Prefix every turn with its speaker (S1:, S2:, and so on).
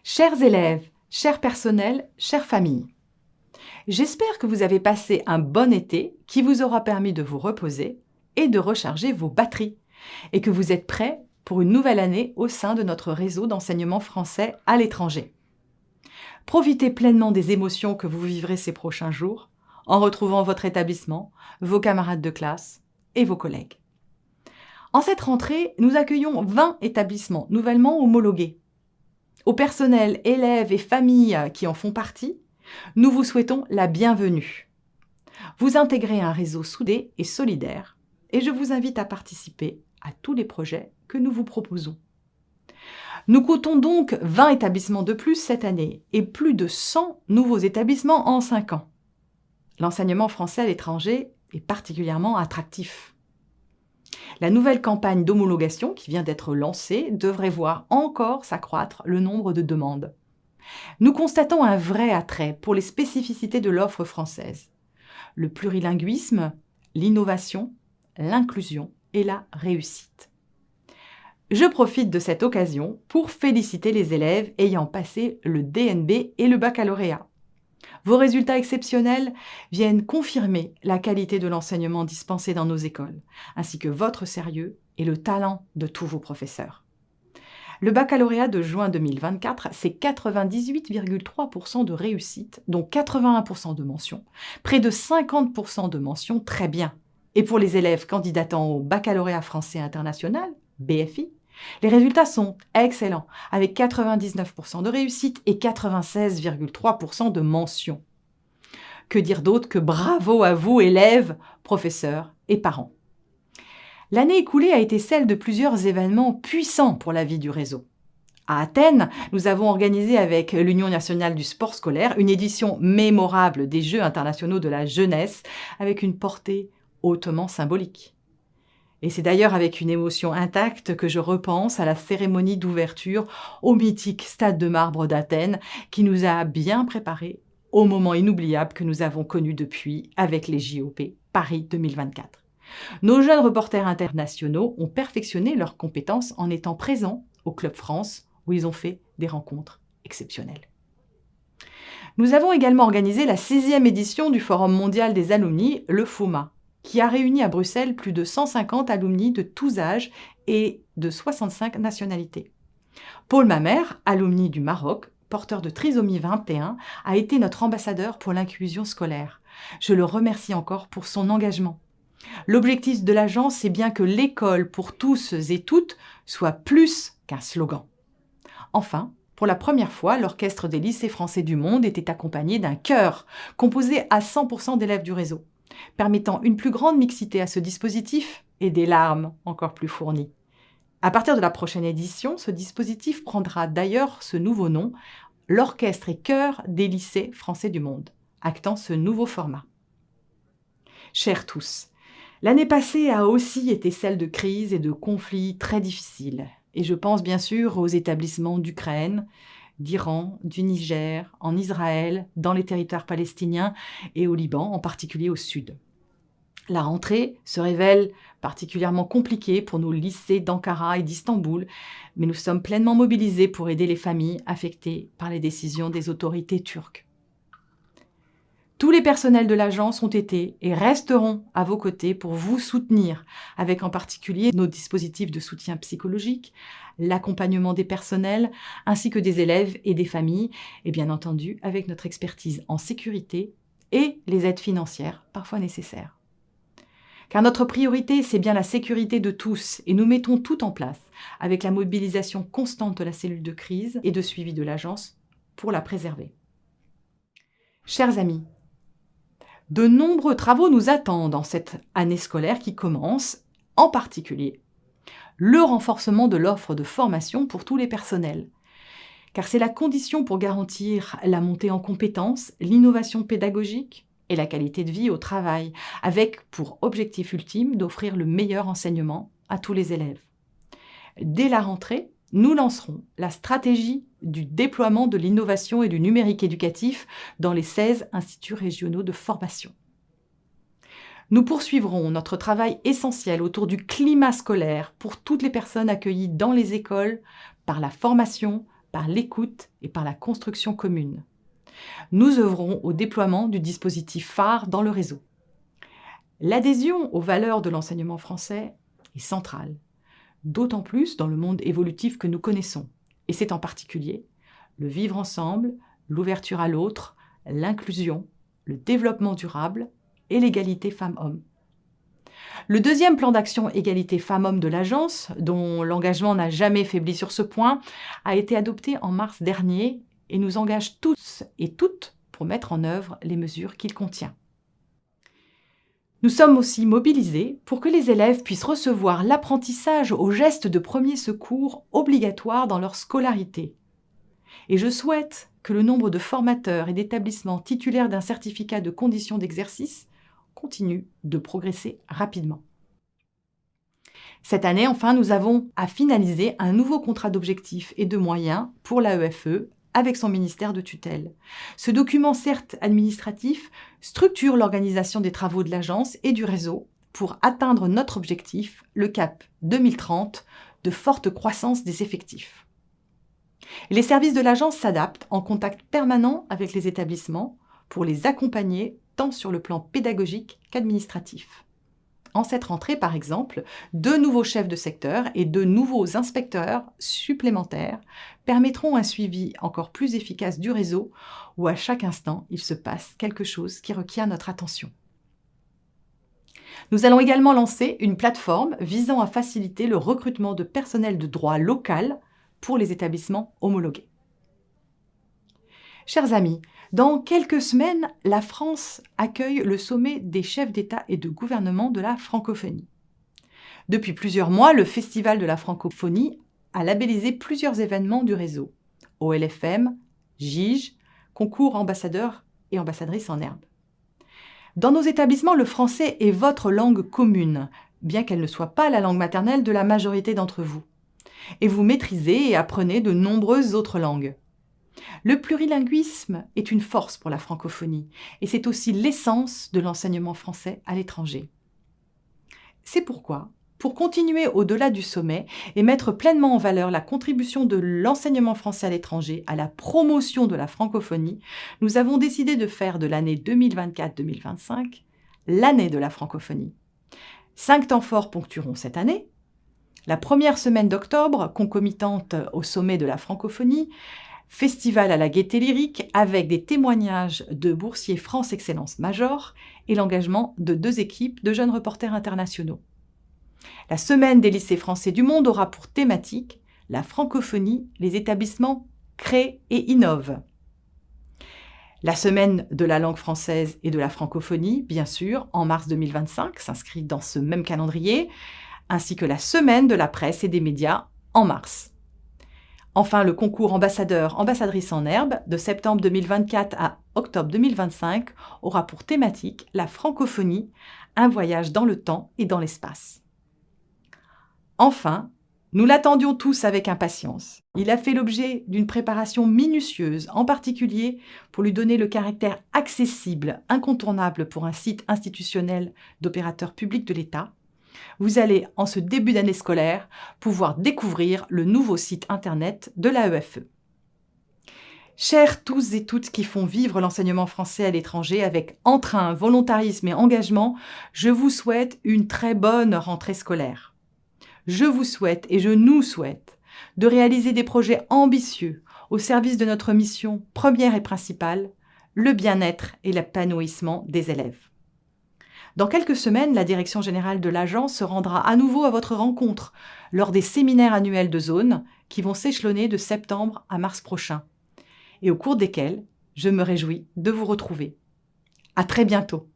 S1: Chers élèves, chers personnels, chères familles, j'espère que vous avez passé un bon été qui vous aura permis de vous reposer et de recharger vos batteries et que vous êtes prêts pour une nouvelle année au sein de notre réseau d'enseignement français à l'étranger. Profitez pleinement des émotions que vous vivrez ces prochains jours en retrouvant votre établissement, vos camarades de classe et vos collègues. En cette rentrée, nous accueillons 20 établissements nouvellement homologués. Au personnel, élèves et familles qui en font partie, nous vous souhaitons la bienvenue. Vous intégrez un réseau soudé et solidaire et je vous invite à participer à tous les projets que nous vous proposons. Nous comptons donc 20 établissements de plus cette année et plus de 100 nouveaux établissements en 5 ans. L'enseignement français à l'étranger est particulièrement attractif. La nouvelle campagne d'homologation qui vient d'être lancée devrait voir encore s'accroître le nombre de demandes. Nous constatons un vrai attrait pour les spécificités de l'offre française. Le plurilinguisme, l'innovation, l'inclusion et la réussite. Je profite de cette occasion pour féliciter les élèves ayant passé le DNB et le baccalauréat. Vos résultats exceptionnels viennent confirmer la qualité de l'enseignement dispensé dans nos écoles, ainsi que votre sérieux et le talent de tous vos professeurs. Le baccalauréat de juin 2024, c'est 98,3% de réussite, dont 81% de mentions, près de 50% de mentions très bien. Et pour les élèves candidatant au baccalauréat français international, BFI, les résultats sont excellents, avec 99% de réussite et 96,3% de mentions. Que dire d'autre que bravo à vous, élèves, professeurs et parents. L'année écoulée a été celle de plusieurs événements puissants pour la vie du réseau. À Athènes, nous avons organisé avec l'Union nationale du sport scolaire une édition mémorable des Jeux internationaux de la jeunesse avec une portée hautement symbolique. Et c'est d'ailleurs avec une émotion intacte que je repense à la cérémonie d'ouverture au mythique Stade de Marbre d'Athènes qui nous a bien préparés au moment inoubliable que nous avons connu depuis avec les JOP Paris 2024. Nos jeunes reporters internationaux ont perfectionné leurs compétences en étant présents au Club France où ils ont fait des rencontres exceptionnelles. Nous avons également organisé la 6e édition du Forum mondial des alumni, le FOMA, qui a réuni à Bruxelles plus de 150 alumni de tous âges et de 65 nationalités. Paul Mamère, alumni du Maroc, porteur de trisomie 21, a été notre ambassadeur pour l'inclusion scolaire. Je le remercie encore pour son engagement. L'objectif de l'agence, c'est bien que l'école pour tous et toutes soit plus qu'un slogan. Enfin, pour la première fois, l'orchestre des lycées français du monde était accompagné d'un chœur, composé à 100% d'élèves du réseau, permettant une plus grande mixité à ce dispositif et des larmes encore plus fournies. À partir de la prochaine édition, ce dispositif prendra d'ailleurs ce nouveau nom, l'Orchestre et chœur des lycées français du monde, actant ce nouveau format. Chers tous, l'année passée a aussi été celle de crises et de conflits très difficiles. Et je pense bien sûr aux établissements d'Ukraine, d'Iran, du Niger, en Israël, dans les territoires palestiniens et au Liban, en particulier au sud. La rentrée se révèle particulièrement compliquée pour nos lycées d'Ankara et d'Istanbul, mais nous sommes pleinement mobilisés pour aider les familles affectées par les décisions des autorités turques. Tous les personnels de l'agence ont été et resteront à vos côtés pour vous soutenir, avec en particulier nos dispositifs de soutien psychologique, l'accompagnement des personnels, ainsi que des élèves et des familles, et bien entendu avec notre expertise en sécurité et les aides financières parfois nécessaires. Car notre priorité, c'est bien la sécurité de tous et nous mettons tout en place avec la mobilisation constante de la cellule de crise et de suivi de l'agence pour la préserver. Chers amis, de nombreux travaux nous attendent dans cette année scolaire qui commence, en particulier le renforcement de l'offre de formation pour tous les personnels, car c'est la condition pour garantir la montée en compétences, l'innovation pédagogique et la qualité de vie au travail, avec pour objectif ultime d'offrir le meilleur enseignement à tous les élèves. Dès la rentrée, nous lancerons la stratégie du déploiement de l'innovation et du numérique éducatif dans les 16 instituts régionaux de formation. Nous poursuivrons notre travail essentiel autour du climat scolaire pour toutes les personnes accueillies dans les écoles par la formation, par l'écoute et par la construction commune. Nous œuvrons au déploiement du dispositif phare dans le réseau. L'adhésion aux valeurs de l'enseignement français est centrale, d'autant plus dans le monde évolutif que nous connaissons. Et c'est en particulier le vivre ensemble, l'ouverture à l'autre, l'inclusion, le développement durable et l'égalité femmes-hommes. Le deuxième plan d'action égalité femmes-hommes de l'Agence, dont l'engagement n'a jamais faibli sur ce point, a été adopté en mars dernier et nous engage tous et toutes pour mettre en œuvre les mesures qu'il contient. Nous sommes aussi mobilisés pour que les élèves puissent recevoir l'apprentissage aux gestes de premier secours obligatoires dans leur scolarité. Et je souhaite que le nombre de formateurs et d'établissements titulaires d'un certificat de conditions d'exercice continue de progresser rapidement. Cette année, enfin, nous avons à finaliser un nouveau contrat d'objectifs et de moyens pour l'AEFE avec son ministère de tutelle. Ce document, certes administratif, structure l'organisation des travaux de l'agence et du réseau pour atteindre notre objectif, le cap 2030, de forte croissance des effectifs. Les services de l'agence s'adaptent en contact permanent avec les établissements pour les accompagner tant sur le plan pédagogique qu'administratif. En cette rentrée, par exemple, 2 nouveaux chefs de secteur et 2 nouveaux inspecteurs supplémentaires permettront un suivi encore plus efficace du réseau où à chaque instant, il se passe quelque chose qui requiert notre attention. Nous allons également lancer une plateforme visant à faciliter le recrutement de personnel de droit local pour les établissements homologués. Chers amis, dans quelques semaines, la France accueille le sommet des chefs d'État et de gouvernement de la francophonie. Depuis plusieurs mois, le Festival de la francophonie a labellisé plusieurs événements du réseau. OLFM, GIGE, concours ambassadeurs et ambassadrices en herbe. Dans nos établissements, le français est votre langue commune, bien qu'elle ne soit pas la langue maternelle de la majorité d'entre vous. Et vous maîtrisez et apprenez de nombreuses autres langues. Le plurilinguisme est une force pour la francophonie et c'est aussi l'essence de l'enseignement français à l'étranger. C'est pourquoi, pour continuer au-delà du sommet et mettre pleinement en valeur la contribution de l'enseignement français à l'étranger à la promotion de la francophonie, nous avons décidé de faire de l'année 2024-2025 l'année de la francophonie. 5 temps forts ponctueront cette année. La première semaine d'octobre, concomitante au sommet de la francophonie, festival à la gaieté lyrique avec des témoignages de boursiers France Excellence Major et l'engagement de 2 équipes de jeunes reporters internationaux. La semaine des lycées français du monde aura pour thématique la francophonie, les établissements créent et innovent. La semaine de la langue française et de la francophonie, bien sûr, en mars 2025, s'inscrit dans ce même calendrier, ainsi que la semaine de la presse et des médias en mars. Enfin, le concours ambassadeurs-ambassadrices en herbe de septembre 2024 à octobre 2025 aura pour thématique la francophonie, un voyage dans le temps et dans l'espace. Enfin, nous l'attendions tous avec impatience. Il a fait l'objet d'une préparation minutieuse, en particulier pour lui donner le caractère accessible, incontournable pour un site institutionnel d'opérateur public de l'État. Vous allez, en ce début d'année scolaire, pouvoir découvrir le nouveau site internet de l'AEFE. Chers tous et toutes qui font vivre l'enseignement français à l'étranger avec entrain, volontarisme et engagement, je vous souhaite une très bonne rentrée scolaire. Je vous souhaite et je nous souhaite de réaliser des projets ambitieux au service de notre mission première et principale, le bien-être et l'épanouissement des élèves. Dans quelques semaines, la Direction générale de l'Agence se rendra à nouveau à votre rencontre lors des séminaires annuels de zone qui vont s'échelonner de septembre à mars prochain et au cours desquels je me réjouis de vous retrouver. À très bientôt.